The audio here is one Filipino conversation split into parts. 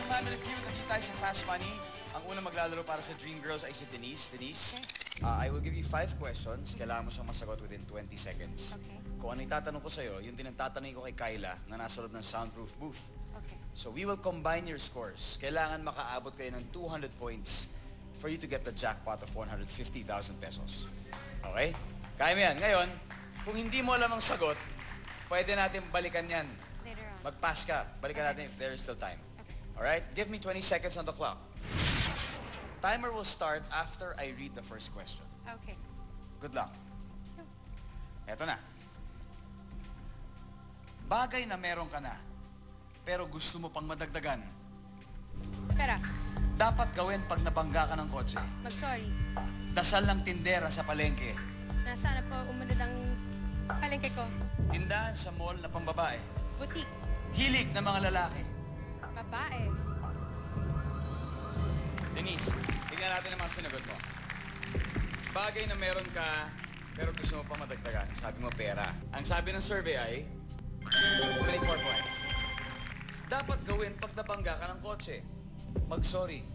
Family Feud, nandito tayo sa Fast Money. Ang unang maglalaro para sa Dream Girls ay si Denise. Denise, I will give you 5 questions. Kailangan mo siyang masagot within 20 seconds. Okay. Kung ano yung tatanong ko sa'yo, yun din ang tatanungin ko kay Kyla na nasa loob ng soundproof booth. Okay. So we will combine your scores. Kailangan makaabot kayo ng 200 points for you to get the jackpot of 150,000 pesos. Okay? Kaya mo yan. Ngayon, kung hindi mo alam ang sagot, pwede natin balikan yan. Later on. Mag-pass ka. Balikan natin if there is still time. Okay. Alright? Give me 20 seconds on the clock. Timer will start after I read the first question. Okay. Good luck. Eto na. Bagay na meron ka na, pero gusto mo pang madagdagan. Pera. Dapat gawin pag nabangga ka ng kotse. Mag-sorry. Dasal ng tindera sa palengke. Nasaan na po umunod ang palengke ko? Tindahan sa mall na pambabae. Butik. Hilig ng mga lalaki. Babae. Denise, tingnan natin ang mga sinagot mo. Bagay na meron ka, pero gusto mo pa madagdagan. Sabi mo pera. Ang sabi ng survey ay 24 points. Dapat gawin pag nabangga ka ng kotse. Mag-sorry.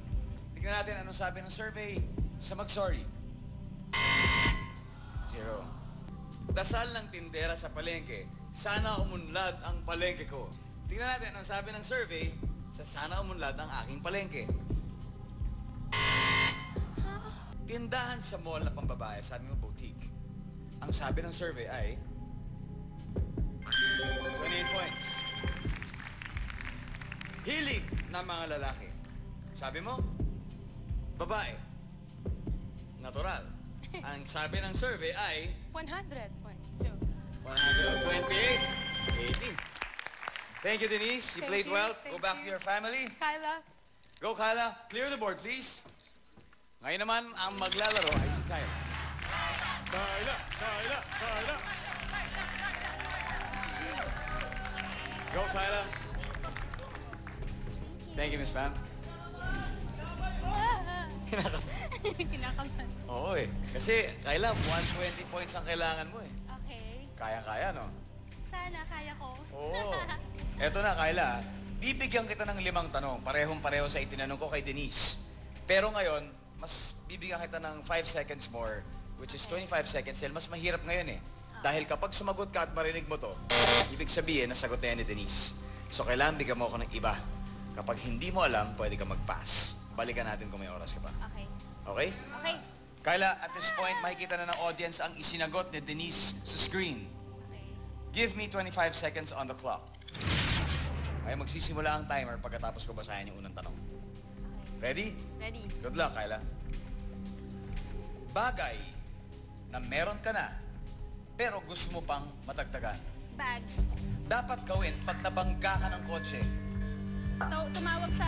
Tingnan natin anong sabi ng survey sa mag-sorry. 0. Dasal ng tindera sa palengke. Sana umunlad ang palengke ko. Tingnan natin anong sabi ng survey sa sana umunlad ang aking palengke. Tindahan sa mall na pambabae, sabi mo boutique. Ang sabi ng survey ay 28 points. Hilig ng mga lalaki. Sabi mo, babae. Natural. Ang sabi ng survey ay 100 points. So, 128. 80. Thank you, Denise. You played well. Go back to your family. Kyla. Go, Kyla. Clear the board, please. Ngayon naman, ang maglalaro ay si Kyla. Kyla! Kyla! Kyla! Go, Kyla. Thank you, Miss Pam. Kinakabahan. Oo eh. Kasi, Kyla, 120 points ang kailangan mo eh. Okay. Kaya-kaya, no? Sana kaya ko. Oo. Eto na, Kyla. Bibigyan kita ng 5 tanong. Parehong-pareho sa itinanong ko kay Denise. Pero ngayon, mas bibigyan kita ng 5 seconds more, which is 25 seconds. Dahil mas mahirap ngayon eh. Dahil kapag sumagot ka at marinig mo to, ibig sabihin, nasagot na yan ni Denise. So, kailangan bigyan mo ako ng iba. Kapag hindi mo alam, pwede ka mag-pass. Balikan natin kung may oras ka pa. Okay. Okay? Okay. Kyla, at this point, makikita na ng audience ang isinagot ni Denise sa screen. Okay. Give me 25 seconds on the clock. Ay, magsisimula ang timer pagkatapos ko basahin yung unang tanong. Ready? Ready. Good luck, Kyla. Bagay na meron ka na, pero gusto mo pang matagdagan. Bags. Dapat gawin pag nabangga ka ng kotse. Tumawag sa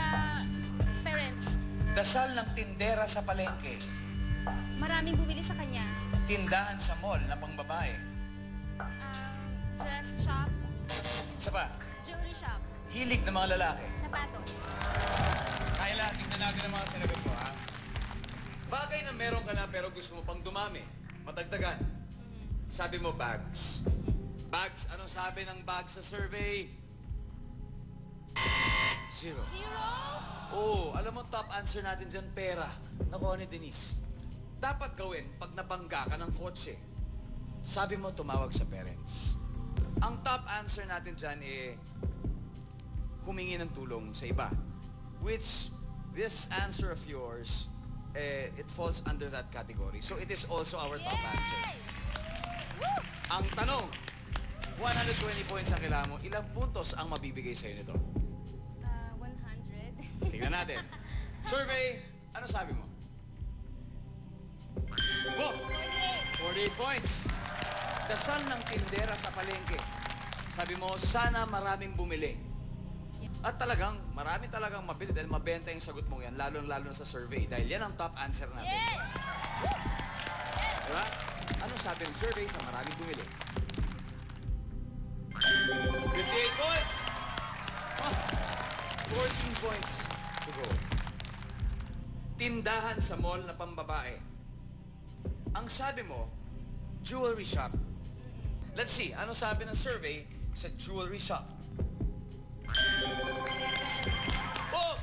parents. Dasal ng tindera sa palengke. Maraming bumili sa kanya. Tindahan sa mall na pangbabae. Dress shop. Isa pa, Jewelry shop. hilig ng mga lalaki. Sapatos. Kyla, tignan natin ang mga sinagot mo, ha? Bagay na meron ka na pero gusto mo pang dumami. Matagdagan. Sabi mo, bags. Bags, anong sabi ng bags sa survey? 0. 0? Oo, alam mo, top answer natin dyan, pera. Nakuha ni Denise. Dapat gawin pag nabangga ka ng kotse. Sabi mo, tumawag sa parents. Ang top answer natin dyan humingi ng tulong sa iba. Which, this answer of yours, it falls under that category. So it is also our top answer. Ang tanong, 120 points ang kailangan mo. Ilang puntos ang mabibigay sa'yo nito? 100. Tingnan natin. Survey, ano sabi mo? Oh, 48 points. Dasal ng tindera sa palengke. Sabi mo, sana maraming bumili. At talagang, marami talagang mabili dahil mabenta yung sagot mo yan, lalo-lalo na sa survey. Dahil yan ang top answer natin. Yes! Diba? Ano sabi ng survey sa maraming bumili? 58 points! 14 points to go. Tindahan sa mall na pambabae. Ang sabi mo, jewelry shop. Let's see, ano sabi ng survey sa jewelry shop? Oh!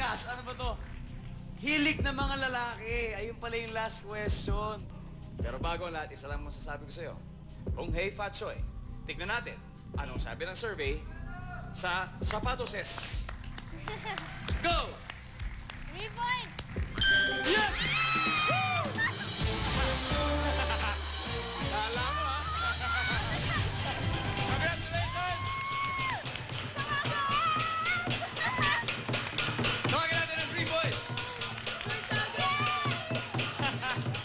Lakas, ano ba to? Hilig na mga lalaki. Ayun pala yung last question. Pero bago ang lahat, isa lang masasabi ko sa'yo. Kung hey, Fat Choy, tignan natin anong sabi ng survey sa Sapatoses. Go! 3 points! Yes! Kala mo, ha? Congratulations! Tawagin natin ang Dream Boys!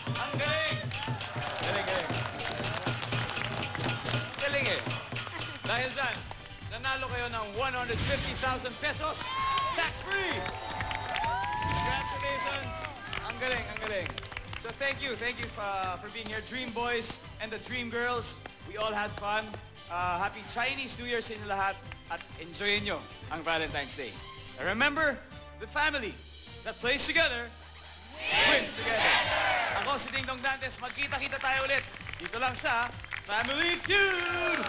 Ang galing! Galing, galing. Galing eh. Dahil dyan, nanalo kayo ng 150,000 pesos tax-free! Congratulations! Ang galing, ang galing. So thank you for being here, Dream Boys and the Dream Girls. We all had fun. Happy Chinese New Year sa inyo lahat at enjoyin nyo ang Valentine's Day. And remember, the family that plays together wins together. Ako si Ding Dong Dantes, magkita-kita tayo ulit dito lang sa Family Feud!